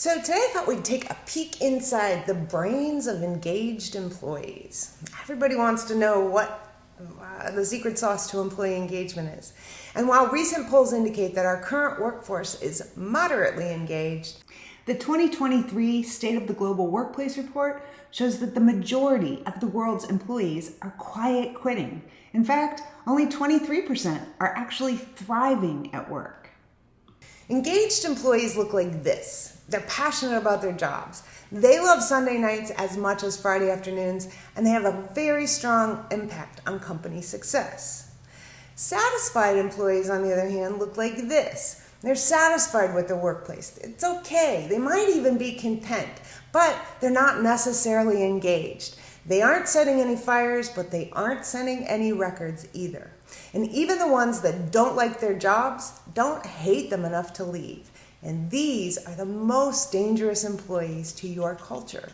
So today I thought we'd take a peek inside the brains of engaged employees. Everybody wants to know what the secret sauce to employee engagement is. And while recent polls indicate that our current workforce is moderately engaged, the 2023 State of the Global Workplace report shows that the majority of the world's employees are quiet quitting. In fact, only 23% are actually thriving at work. Engaged employees look like this. They're passionate about their jobs. They love Sunday nights as much as Friday afternoons, and they have a very strong impact on company success. Satisfied employees, on the other hand, look like this. They're satisfied with their workplace. It's okay. They might even be content, but they're not necessarily engaged. They aren't setting any fires, but they aren't setting any records either. And even the ones that don't like their jobs don't hate them enough to leave. And these are the most dangerous employees to your culture.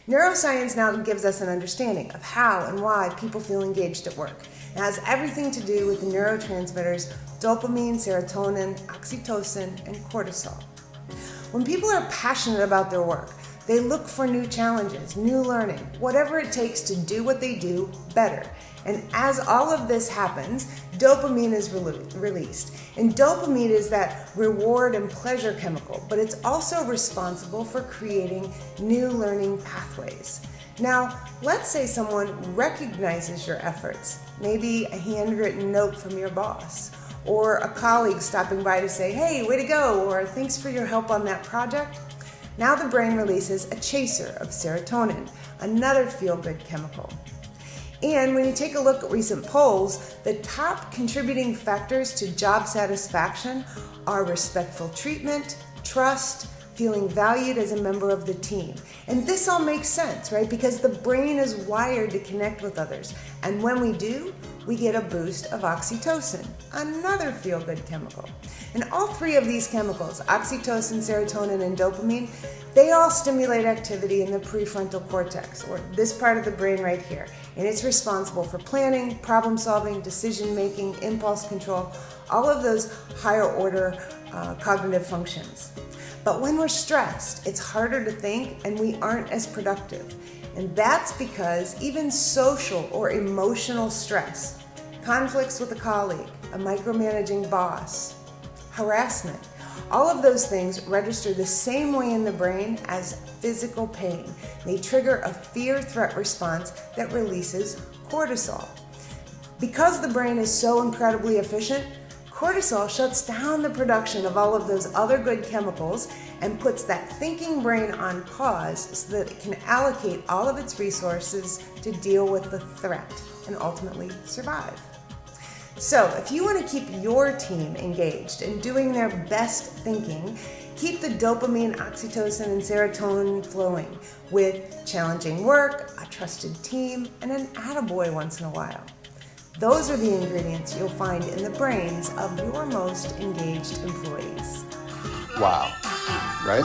Neuroscience now gives us an understanding of how and why people feel engaged at work. It has everything to do with the neurotransmitters dopamine, serotonin, oxytocin, and cortisol. When people are passionate about their work, they look for new challenges, new learning, whatever it takes to do what they do better. And as all of this happens, dopamine is released. And dopamine is that reward and pleasure chemical, but it's also responsible for creating new learning pathways. Now, let's say someone recognizes your efforts, maybe a handwritten note from your boss, or a colleague stopping by to say, hey, way to go, or thanks for your help on that project. Now the brain releases a chaser of serotonin, another feel-good chemical. And when you take a look at recent polls, the top contributing factors to job satisfaction are respectful treatment, trust, feeling valued as a member of the team. And this all makes sense, right? Because the brain is wired to connect with others. And when we do, we get a boost of oxytocin, another feel-good chemical. And all three of these chemicals, oxytocin, serotonin, and dopamine, they all stimulate activity in the prefrontal cortex, or this part of the brain right here. And it's responsible for planning, problem solving, decision making, impulse control, all of those higher order cognitive functions. But when we're stressed, it's harder to think and we aren't as productive. And that's because even social or emotional stress, conflicts with a colleague, a micromanaging boss, harassment, all of those things register the same way in the brain as physical pain. They trigger a fear-threat response that releases cortisol. Because the brain is so incredibly efficient, cortisol shuts down the production of all of those other good chemicals and puts that thinking brain on pause so that it can allocate all of its resources to deal with the threat and ultimately survive. So if you want to keep your team engaged and doing their best thinking, keep the dopamine, oxytocin, and serotonin flowing with challenging work, a trusted team, and an attaboy once in a while. Those are the ingredients you'll find in the brains of your most engaged employees. Wow, right?